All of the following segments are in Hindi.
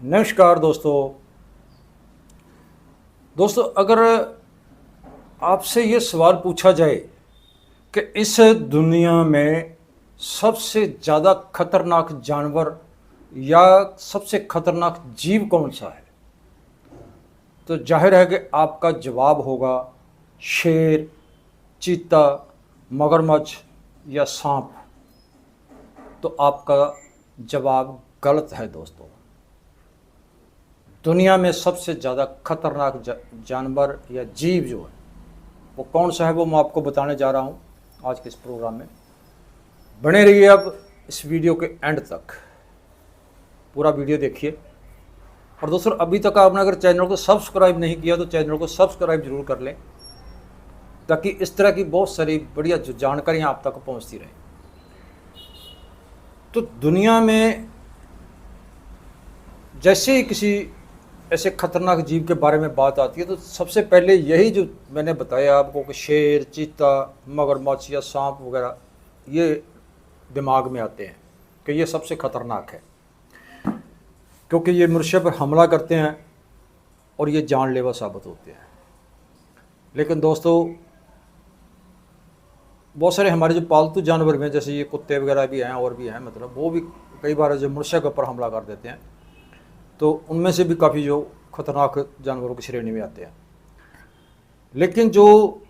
नमस्कार दोस्तों अगर आपसे ये सवाल पूछा जाए कि इस दुनिया में सबसे ज़्यादा खतरनाक जानवर या सबसे खतरनाक जीव कौन सा है, तो जाहिर है कि आपका जवाब होगा शेर, चीता, मगरमच्छ या सांप। तो आपका जवाब गलत है दोस्तों। दुनिया में सबसे ज़्यादा खतरनाक जानवर या जीव जो है वो कौन सा है, वो मैं आपको बताने जा रहा हूँ आज के इस प्रोग्राम में। बने रहिए अब इस वीडियो के एंड तक, पूरा वीडियो देखिए। और दोस्तों अभी तक आपने अगर चैनल को सब्सक्राइब नहीं किया तो चैनल को सब्सक्राइब जरूर कर लें, ताकि इस तरह की बहुत सारी बढ़िया जो जानकारियाँ आप तक पहुँचती रहें। तो दुनिया में जैसे ही किसी ऐसे खतरनाक जीव के बारे में बात आती है तो सबसे पहले यही जो मैंने बताया आपको कि शेर, चीता, मगरमच्छ या सांप वगैरह ये दिमाग में आते हैं कि ये सबसे खतरनाक है, क्योंकि ये मनुष्य पर हमला करते हैं और ये जानलेवा साबित होते हैं। लेकिन दोस्तों बहुत सारे हमारे जो पालतू जानवर भी हैं, जैसे ये कुत्ते वगैरह भी हैं और भी हैं, मतलब वो भी कई बार जो मनुष्य के ऊपर हमला कर देते हैं, तो उनमें से भी काफ़ी जो खतरनाक जानवरों की श्रेणी में आते हैं। लेकिन जो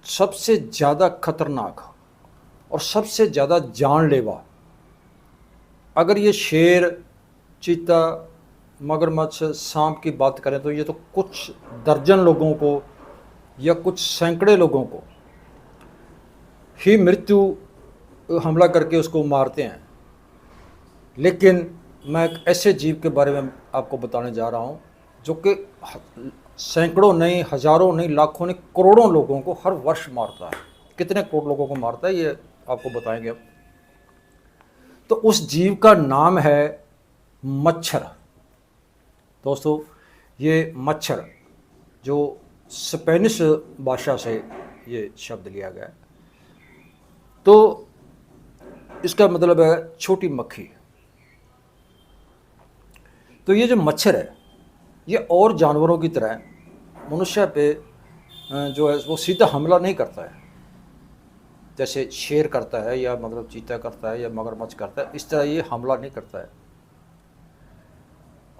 सबसे ज़्यादा खतरनाक और सबसे ज़्यादा जानलेवा, अगर ये शेर, चीता, मगरमच्छ, सांप की बात करें तो ये तो कुछ दर्जन लोगों को या कुछ सैकड़े लोगों को ही मृत्यु हमला करके उसको मारते हैं। लेकिन मैं एक ऐसे जीव के बारे में आपको बताने जा रहा हूँ जो कि सैकड़ों नहीं, हज़ारों नहीं, लाखों नहीं, करोड़ों लोगों को हर वर्ष मारता है। कितने करोड़ लोगों को मारता है ये आपको बताएंगे अब। तो उस जीव का नाम है मच्छर। दोस्तों ये मच्छर जो स्पेनिश भाषा से ये शब्द लिया गया है, तो इसका मतलब है छोटी मक्खी। तो ये जो मच्छर है ये और जानवरों की तरह मनुष्य पे जो है वो सीधा हमला नहीं करता है, जैसे शेर करता है या मतलब चीता करता है या मगरमच्छ करता है। इस तरह ये हमला नहीं करता है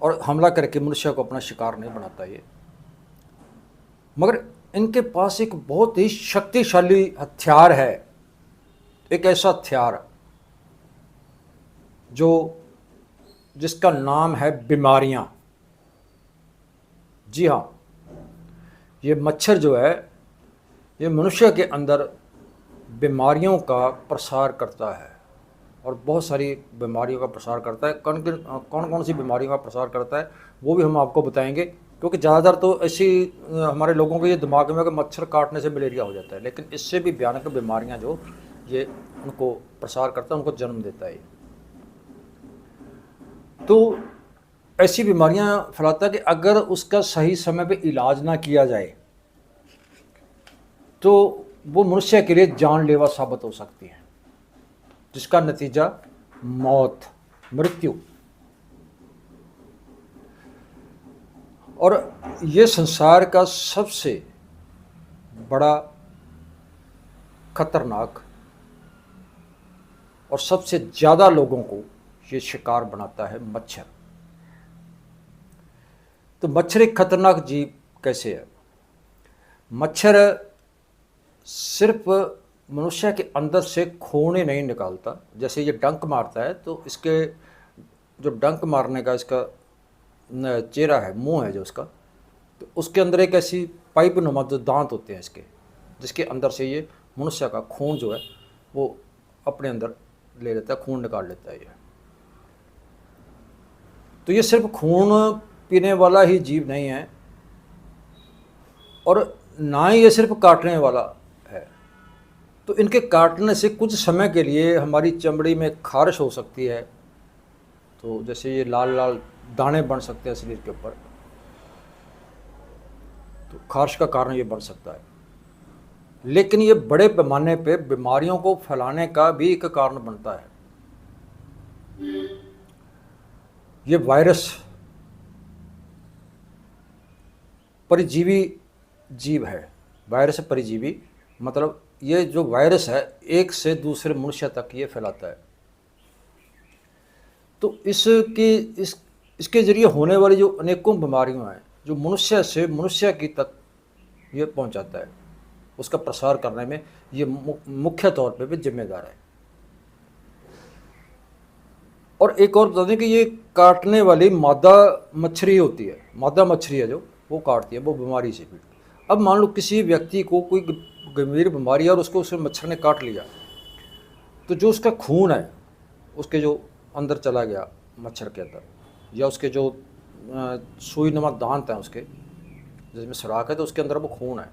और हमला करके मनुष्य को अपना शिकार नहीं बनाता ये। मगर इनके पास एक बहुत ही शक्तिशाली हथियार है, एक ऐसा हथियार जिसका नाम है बीमारियां। जी हाँ, ये मच्छर जो है ये मनुष्य के अंदर बीमारियों का प्रसार करता है और बहुत सारी बीमारियों का प्रसार करता है। कौन कौन सी बीमारियों का प्रसार करता है वो भी हम आपको बताएंगे, क्योंकि ज़्यादातर तो ऐसी हमारे लोगों के ये दिमाग में कि मच्छर काटने से मलेरिया हो जाता है, लेकिन इससे भी भयानक बीमारियां जो ये उनको प्रसार करता है, उनको जन्म देता है। तो ऐसी बीमारियां फैलाता है कि अगर उसका सही समय पे इलाज ना किया जाए तो वो मनुष्य के लिए जानलेवा साबित हो सकती है, जिसका नतीजा मौत, मृत्यु। और ये संसार का सबसे बड़ा खतरनाक और सबसे ज़्यादा लोगों को ये शिकार बनाता है मच्छर। तो मच्छर एक खतरनाक जीव कैसे है? मच्छर सिर्फ मनुष्य के अंदर से खून ही नहीं निकालता। जैसे ये डंक मारता है तो इसके जो डंक मारने का इसका चेहरा है, मुंह है जो उसका, तो उसके अंदर एक ऐसी पाइप नुमा जो दांत होते हैं इसके, जिसके अंदर से ये मनुष्य का खून जो है वो अपने अंदर ले लेता है, खून निकाल लेता है ये। तो ये सिर्फ खून पीने वाला ही जीव नहीं है और ना ही ये सिर्फ काटने वाला है। तो इनके काटने से कुछ समय के लिए हमारी चमड़ी में खारिश हो सकती है, तो जैसे ये लाल लाल दाने बन सकते हैं शरीर के ऊपर, तो खारिश का कारण ये बन सकता है। लेकिन ये बड़े पैमाने पे बीमारियों को फैलाने का भी एक कारण बनता है। ये वायरस परिजीवी जीव है। वायरस परिजीवी मतलब ये जो वायरस है एक से दूसरे मनुष्य तक ये फैलाता है। तो इसके जरिए होने वाली जो अनेकों बीमारियां हैं जो मनुष्य से मनुष्य की तक ये पहुंचाता है, उसका प्रसार करने में ये मुख्य तौर पे भी जिम्मेदार है। और एक और बता दें कि ये काटने वाली मादा मच्छरी होती है, मादा मच्छरी है जो वो काटती है, वो बीमारी से पीड़ित। अब मान लो किसी व्यक्ति को कोई गंभीर बीमारी है और उसको उस मच्छर ने काट लिया, तो जो उसका खून है उसके जो अंदर चला गया मच्छर के अंदर, या उसके जो सुई नुमा दांत हैं उसके जिसमें सुराख है, तो उसके अंदर वो खून है,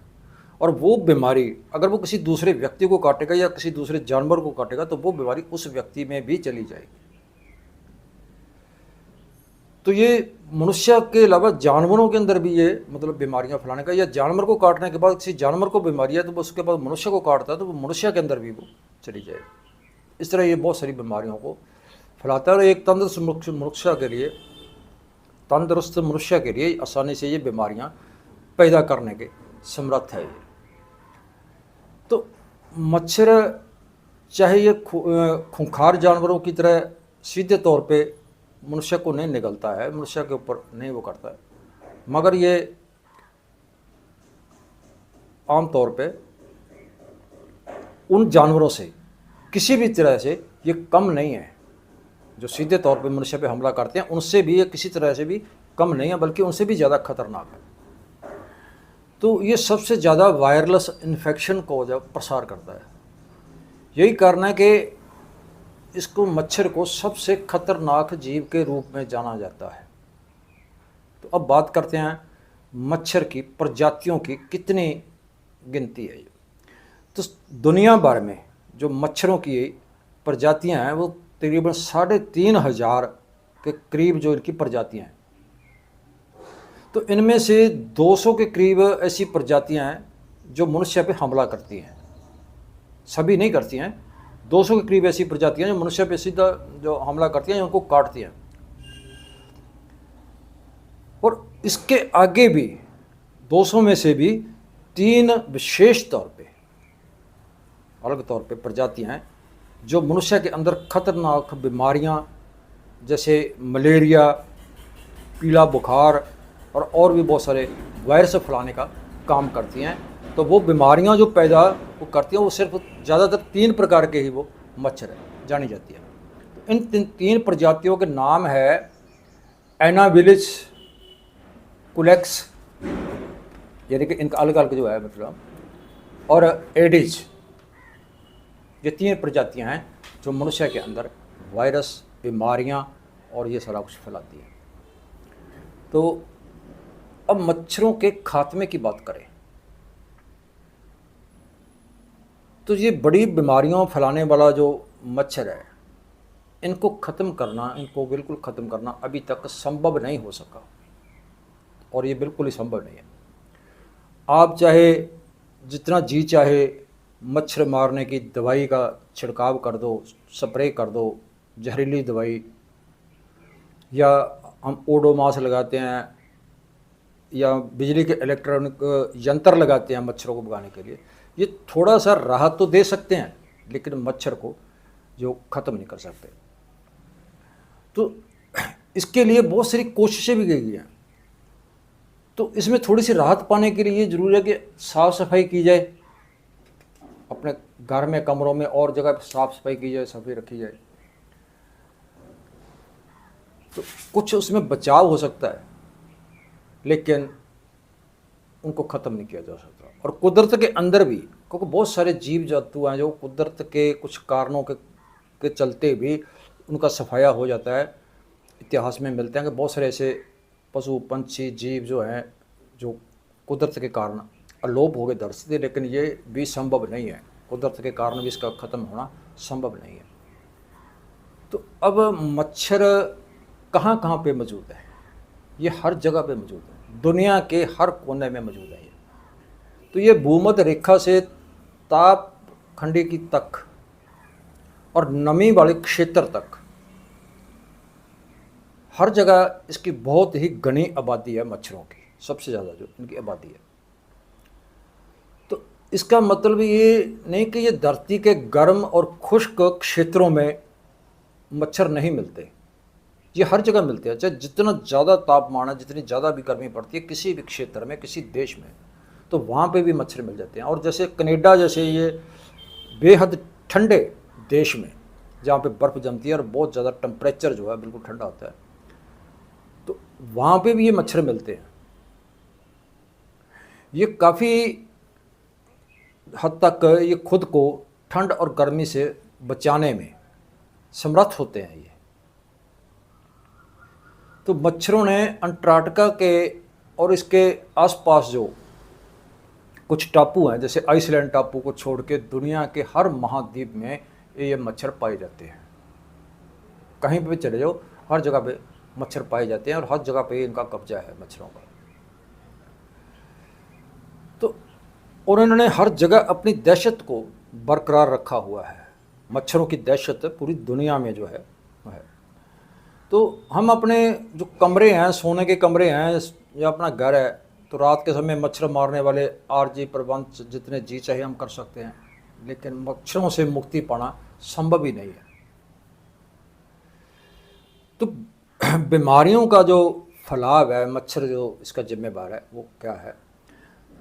और वो बीमारी अगर वो किसी दूसरे व्यक्ति को काटेगा या किसी दूसरे जानवर को काटेगा तो वो बीमारी उस व्यक्ति में भी चली जाएगी। तो ये मनुष्य के अलावा जानवरों के अंदर भी ये मतलब बीमारियां फैलाने का, या जानवर को काटने के बाद किसी जानवर को बीमारी है तो वो उसके बाद मनुष्य को काटता है तो वो मनुष्य के अंदर भी वो चली जाएगी। इस तरह ये बहुत सारी बीमारियों को फैलाता है। और एक तंदुरुस्त मनुष्य के लिए आसानी से ये बीमारियां पैदा करने के समर्थ है। तो मच्छर चाहे ये खूंखार जानवरों की तरह सीधे तौर पे मनुष्य को नहीं निगलता है, मनुष्य के ऊपर नहीं वो करता है, मगर ये आम तौर पे उन जानवरों से किसी भी तरह से ये कम नहीं है जो सीधे तौर पे मनुष्य पे हमला करते हैं, उनसे भी ये किसी तरह से भी कम नहीं है, बल्कि उनसे भी ज़्यादा खतरनाक है। तो ये सबसे ज़्यादा वायरलेस इन्फेक्शन को जब प्रसार करता है, यही कारण है कि इसको मच्छर को सबसे खतरनाक जीव के रूप में जाना जाता है। तो अब बात करते हैं मच्छर की प्रजातियों की कितनी गिनती है। तो दुनिया भर में जो मच्छरों की प्रजातियां हैं वो तकरीबन 3,500 के करीब जो इनकी प्रजातियां हैं। तो इनमें से 200 के करीब ऐसी प्रजातियां हैं जो मनुष्य पे हमला करती हैं, सभी नहीं करती हैं। 200 के करीब ऐसी प्रजातियां जो मनुष्य पे सीधा जो हमला करती हैं, उनको काटती हैं। और इसके आगे भी 200 में से भी 3 विशेष तौर पे अलग तौर पे प्रजातियां हैं जो मनुष्य के अंदर खतरनाक बीमारियां जैसे मलेरिया, पीला बुखार और भी बहुत सारे वायरस फैलाने का काम करती हैं। तो वो बीमारियां जो पैदा वो करती हैं वो सिर्फ ज़्यादातर 3 प्रकार के ही वो मच्छर है जानी जाती है। तो इन 3 प्रजातियों के नाम है एनाबिलिस कुलेक्स, यानी कि इनका अलग अलग जो है मतलब, और एडिज। ये 3 प्रजातियां हैं जो मनुष्य के अंदर वायरस, बीमारियां और ये सारा कुछ फैलाती हैं। तो अब मच्छरों के खात्मे की बात करें तो ये बड़ी बीमारियों फैलाने वाला जो मच्छर है, इनको ख़त्म करना, इनको बिल्कुल ख़त्म करना अभी तक संभव नहीं हो सका, और ये बिल्कुल ही संभव नहीं है। आप चाहे जितना जी चाहे मच्छर मारने की दवाई का छिड़काव कर दो, स्प्रे कर दो, जहरीली दवाई, या हम ओडोमास लगाते हैं या बिजली के इलेक्ट्रॉनिक यंत्र लगाते हैं मच्छरों को भगाने के लिए, ये थोड़ा सा राहत तो दे सकते हैं लेकिन मच्छर को जो ख़त्म नहीं कर सकते। तो इसके लिए बहुत सारी कोशिशें भी की गई हैं। तो इसमें थोड़ी सी राहत पाने के लिए ज़रूरी है कि साफ़ सफाई की जाए, अपने घर में, कमरों में और जगह पर साफ़ सफाई की जाए, सफाई रखी जाए। तो कुछ उसमें बचाव हो सकता है लेकिन उनको ख़त्म नहीं किया जा सकता। और कुदरत के अंदर भी, क्योंकि बहुत सारे जीव जंतु हैं जो कुदरत के कुछ कारणों के चलते भी उनका सफाया हो जाता है। इतिहास में मिलते हैं कि बहुत सारे ऐसे पशु पंछी जीव जो हैं जो कुदरत के कारण अलोप हो गए धरती से, लेकिन ये भी संभव नहीं है, कुदरत के कारण भी इसका ख़त्म होना संभव नहीं है। तो अब मच्छर कहाँ कहाँ पे मौजूद है? ये हर जगह पे मौजूद है, दुनिया के हर कोने में मौजूद है ये। तो ये भूमध्य रेखा से ताप खंडी की तक और नमी वाले क्षेत्र तक हर जगह इसकी बहुत ही घनी आबादी है मच्छरों की, सबसे ज़्यादा जो इनकी आबादी है। तो इसका मतलब ये नहीं कि ये धरती के गर्म और खुश्क क्षेत्रों में मच्छर नहीं मिलते, ये हर जगह मिलते हैं। चाहे जितना ज़्यादा तापमान है, जितनी ज़्यादा भी गर्मी पड़ती है किसी भी क्षेत्र में, किसी देश में, तो वहाँ पे भी मच्छर मिल जाते हैं। और जैसे कनाडा जैसे ये बेहद ठंडे देश में जहाँ पे बर्फ़ जमती है और बहुत ज़्यादा टेम्परेचर जो है बिल्कुल ठंडा होता है, तो वहाँ पे भी ये मच्छर मिलते हैं। ये काफ़ी हद तक ये खुद को ठंड और गर्मी से बचाने में समर्थ होते हैं ये। तो मच्छरों ने अंटार्कटिका के और इसके आसपास जो कुछ टापू हैं, जैसे आइसलैंड टापू को छोड़ के दुनिया के हर महाद्वीप में ये मच्छर पाए जाते हैं। कहीं पे भी चले जाओ, हर जगह पे मच्छर पाए जाते हैं और हर जगह पे इनका कब्जा है मच्छरों का। तो और इन्होंने हर जगह अपनी दहशत को बरकरार रखा हुआ है। मच्छरों की दहशत पूरी दुनिया में जो है वो है। तो हम अपने जो कमरे हैं, सोने के कमरे हैं या अपना घर है, तो रात के समय मच्छर मारने वाले आरजी प्रबंध जितने जी चाहे हम कर सकते हैं, लेकिन मच्छरों से मुक्ति पाना संभव ही नहीं है। तो बीमारियों का जो फैलाव है, मच्छर जो इसका जिम्मेदार है वो क्या है?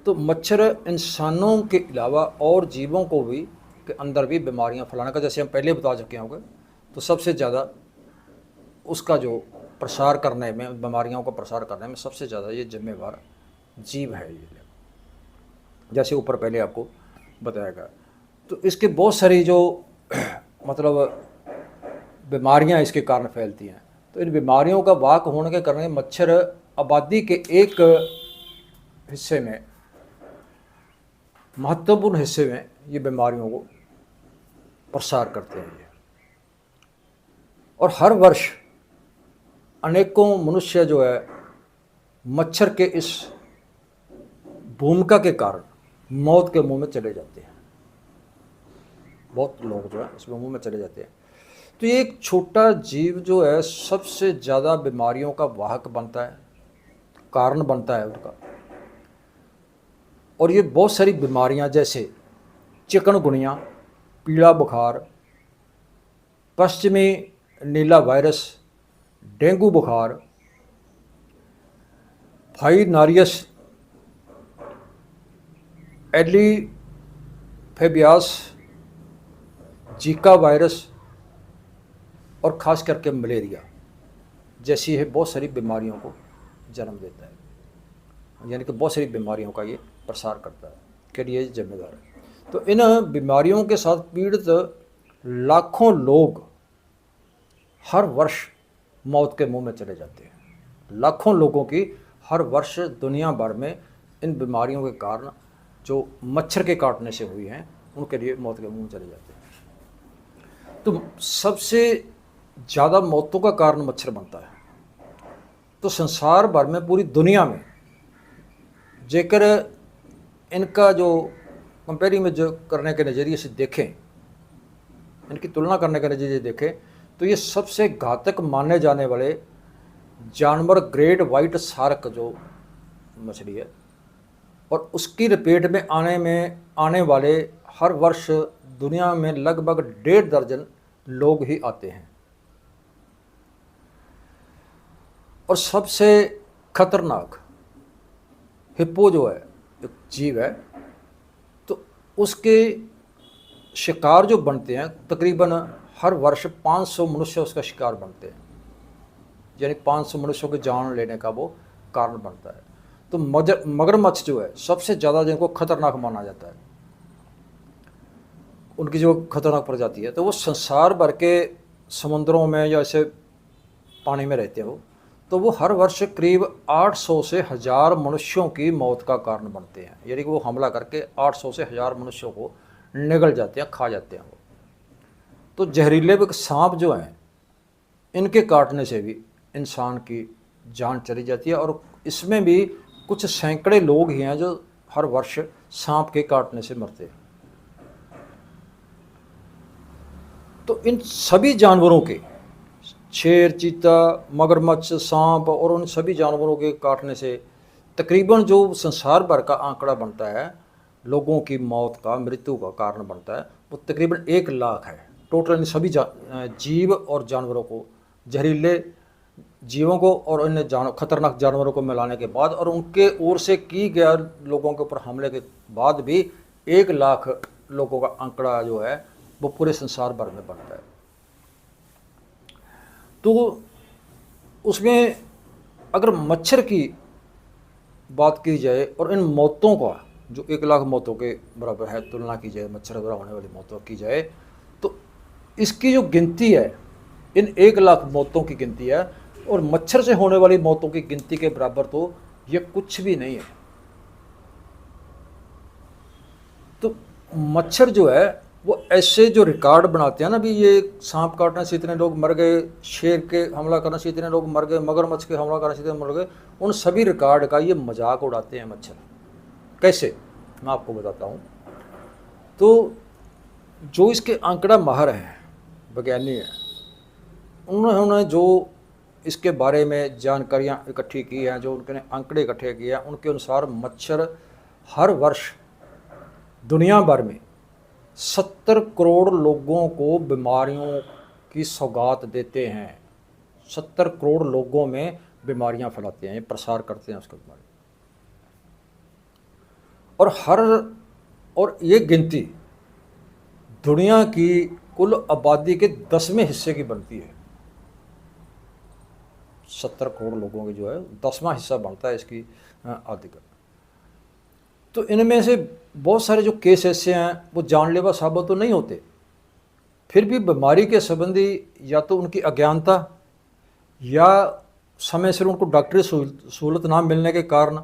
तो मच्छर इंसानों के अलावा और जीवों को भी के अंदर भी बीमारियां फैलाने का, जैसे हम पहले बता चुके होंगे, तो सबसे ज़्यादा उसका जो प्रसार करने में, बीमारियों का प्रसार करने में सबसे ज़्यादा ये जिम्मेवार जीव है ये, जैसे ऊपर पहले आपको बताया गया। तो इसके बहुत सारी जो मतलब बीमारियां इसके कारण फैलती हैं। तो इन बीमारियों का वाहक होने के कारण मच्छर आबादी के एक हिस्से में, महत्वपूर्ण हिस्से में ये बीमारियों को प्रसार करते हैं ये। और हर वर्ष अनेकों मनुष्य जो है मच्छर के इस भूमिका के कारण मौत के मुंह में चले जाते हैं। बहुत लोग जो है इस मुंह में चले जाते हैं। तो ये एक छोटा जीव जो है सबसे ज़्यादा बीमारियों का वाहक बनता है, कारण बनता है उनका। और ये बहुत सारी बीमारियां जैसे चिकनगुनिया, पीला बुखार, पश्चिमी नीला वायरस, डेंगू बुखार, फाइनारियस, एलिफेबियास, जीका वायरस और ख़ास करके मलेरिया जैसी है बहुत सारी बीमारियों को जन्म देता है। यानी कि बहुत सारी बीमारियों का ये प्रसार करता है, के लिए जिम्मेदार है। तो इन बीमारियों के साथ पीड़ित लाखों लोग हर वर्ष मौत के मुंह में चले जाते हैं। लाखों लोगों की हर वर्ष दुनिया भर में इन बीमारियों के कारण जो मच्छर के काटने से हुई हैं उनके लिए मौत के मुंह में चले जाते हैं। तो सबसे ज़्यादा मौतों का कारण मच्छर बनता है। तो संसार भर में, पूरी दुनिया में जेकर इनका जो कंपेरिजन करने के नज़रिए से देखें, इनकी तुलना करने के नज़रिए से देखें, तो ये सबसे घातक माने जाने वाले जानवर ग्रेट वाइट शार्क जो मछली है, और उसकी लपेट में आने वाले हर वर्ष दुनिया में लगभग 1.5 दर्जन लोग ही आते हैं। और सबसे खतरनाक हिप्पो जो है एक जीव है, तो उसके शिकार जो बनते हैं तकरीबन हर वर्ष 500 मनुष्य उसका शिकार बनते हैं। यानी 500 मनुष्यों की जान लेने का वो कारण बनता है। तो मगरमच्छ जो है सबसे ज़्यादा जिनको खतरनाक माना जाता है, उनकी जो खतरनाक प्रजाति है, तो वो संसार भर के समुद्रों में या ऐसे पानी में रहते हो, तो वो हर वर्ष करीब 800 से 1000 मनुष्यों की मौत का कारण बनते हैं। यानी कि वो हमला करके 800 से 1000 मनुष्यों को निगल जाते हैं, खा जाते हैं वो। तो जहरीले सांप जो हैं इनके काटने से भी इंसान की जान चली जाती है। और इसमें भी कुछ सैकड़े लोग ही हैं जो हर वर्ष सांप के काटने से मरते हैं। तो इन सभी जानवरों के शेर, चीता, मगरमच्छ, सांप और उन सभी जानवरों के काटने से तकरीबन जो संसार भर का आंकड़ा बनता है लोगों की मौत का, मृत्यु का कारण बनता है, वो तकरीबन 1 लाख है। टोटल इन सभी जीव और जानवरों को, जहरीले जीवों को और अन्य खतरनाक जानवरों को मिलाने के बाद और उनके ओर से की गया लोगों के ऊपर हमले के बाद भी 1 लाख लोगों का आंकड़ा जो है वो पूरे संसार भर में बनता है। तो उसमें अगर मच्छर की बात की जाए और इन मौतों का जो 1 लाख मौतों के बराबर है तुलना की जाए, मच्छर द्वारा होने वाली मौतों की जाए, तो इसकी जो गिनती है इन 1 लाख मौतों की गिनती है और मच्छर से होने वाली मौतों की गिनती के बराबर तो ये कुछ भी नहीं है। तो मच्छर जो है वो ऐसे जो रिकॉर्ड बनाते हैं ना, भी ये सांप काटने से इतने लोग मर गए, शेर के हमला करने से इतने लोग मर गए, मगरमच्छ के हमला करने से इतने मर गए, उन सभी रिकॉर्ड का ये मजाक उड़ाते हैं मच्छर। कैसे, मैं आपको बताता हूँ। तो जो इसके आंकड़ा माहर हैं, वैज्ञानिक हैं, उन्होंने जो इसके बारे में जानकारियाँ इकट्ठी की हैं, जो उनके आंकड़े इकट्ठे किए हैं, उनके अनुसार मच्छर हर वर्ष दुनिया भर में 70 करोड़ लोगों को बीमारियों की सौगात देते हैं। 70 करोड़ लोगों में बीमारियां फैलाते हैं, प्रसार करते हैं उसके बीमारी। और ये गिनती दुनिया की कुल आबादी के 10वें हिस्से की बनती है। 70 करोड़ लोगों की जो है 10वां हिस्सा बनता है इसकी आबादी का। तो इनमें से बहुत सारे जो केस ऐसे हैं वो जानलेवा साबित तो नहीं होते, फिर भी बीमारी के संबंधी या तो उनकी अज्ञानता या समय से उनको डॉक्टरी सहूलत ना मिलने के कारण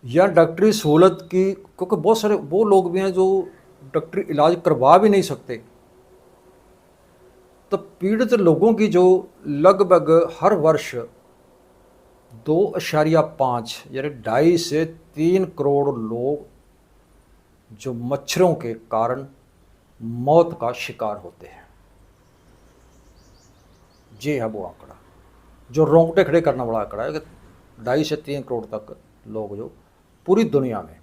या डॉक्टरी सहूलत की, क्योंकि बहुत सारे वो लोग भी हैं जो डॉक्टरी इलाज करवा भी नहीं सकते। तो पीड़ित लोगों की जो लगभग हर वर्ष 2.5 यानी 2.5 से 3 करोड़ लोग जो मच्छरों के कारण मौत का शिकार होते हैं। जी है वो आंकड़ा जो रोंगटे खड़े करने वाला आंकड़ा है कि 2.5 से 3 करोड़ तक लोग जो पूरी दुनिया में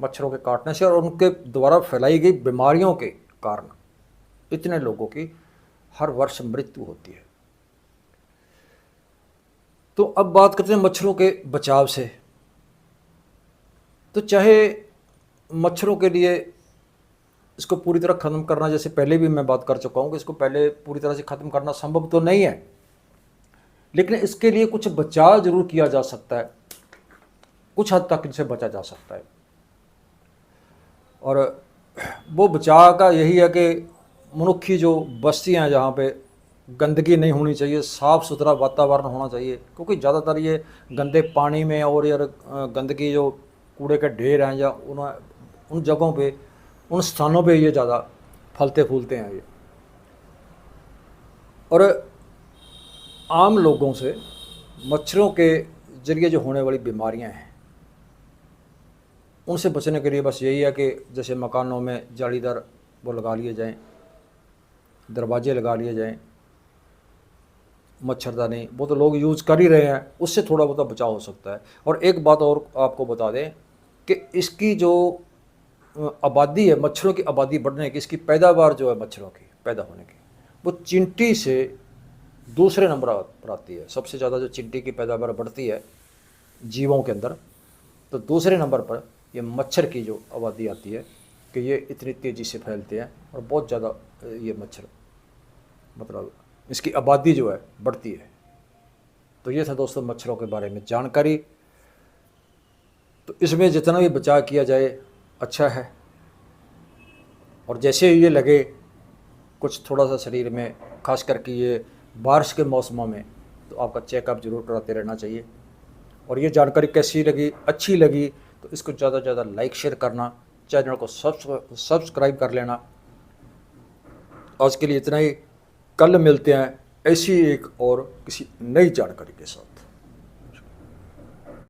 मच्छरों के काटने से और उनके द्वारा फैलाई गई बीमारियों के कारण इतने लोगों की हर वर्ष मृत्यु होती है। तो अब बात करते हैं मच्छरों के बचाव से। तो चाहे मच्छरों के लिए इसको पूरी तरह ख़त्म करना, जैसे पहले भी मैं बात कर चुका हूँ कि इसको पहले पूरी तरह से ख़त्म करना संभव तो नहीं है, लेकिन इसके लिए कुछ बचाव ज़रूर किया जा सकता है, कुछ हद तक इनसे बचा जा सकता है। और वो बचाव का यही है कि मनुष्य जो बस्तियाँ हैं जहाँ पे गंदगी नहीं होनी चाहिए, साफ़ सुथरा वातावरण होना चाहिए, क्योंकि ज़्यादातर ये गंदे पानी में और यार गंदगी जो कूड़े के ढेर हैं या उन जगहों पे, उन स्थानों पे ये ज़्यादा फलते फूलते हैं ये। और आम लोगों से मच्छरों के ज़रिए जो होने वाली बीमारियां हैं उनसे बचने के लिए बस यही है कि जैसे मकानों में जालीदार वो लगा लिए जाएं, दरवाजे लगा लिए जाएं, मच्छरदानी वो तो लोग यूज़ कर ही रहे हैं, उससे थोड़ा बहुत बचाव हो सकता है। और एक बात और आपको बता दें कि इसकी जो आबादी है, मच्छरों की आबादी बढ़ने की, इसकी पैदावार जो है मच्छरों की पैदा होने की, वो चींटी से दूसरे नंबर पर आती है। सबसे ज़्यादा जो चींटी की पैदावार बढ़ती है जीवों के अंदर, तो दूसरे नंबर पर ये मच्छर की जो आबादी आती है कि ये इतनी तेज़ी से फैलते हैं और बहुत ज़्यादा ये मच्छर, मतलब इसकी आबादी जो है बढ़ती है। तो ये था दोस्तों मच्छरों के बारे में जानकारी। तो इसमें जितना भी बचाव किया जाए अच्छा है। और जैसे ये लगे कुछ थोड़ा सा शरीर में, खास करके ये बारिश के मौसमों में, तो आपका चेकअप जरूर कराते रहना चाहिए। और ये जानकारी कैसी लगी, अच्छी लगी तो इसको ज़्यादा से ज़्यादा लाइक शेयर करना, चैनल को सब्सक्राइब कर लेना। आज के लिए इतना ही, कल मिलते हैं ऐसी एक और किसी नई जानकारी के साथ।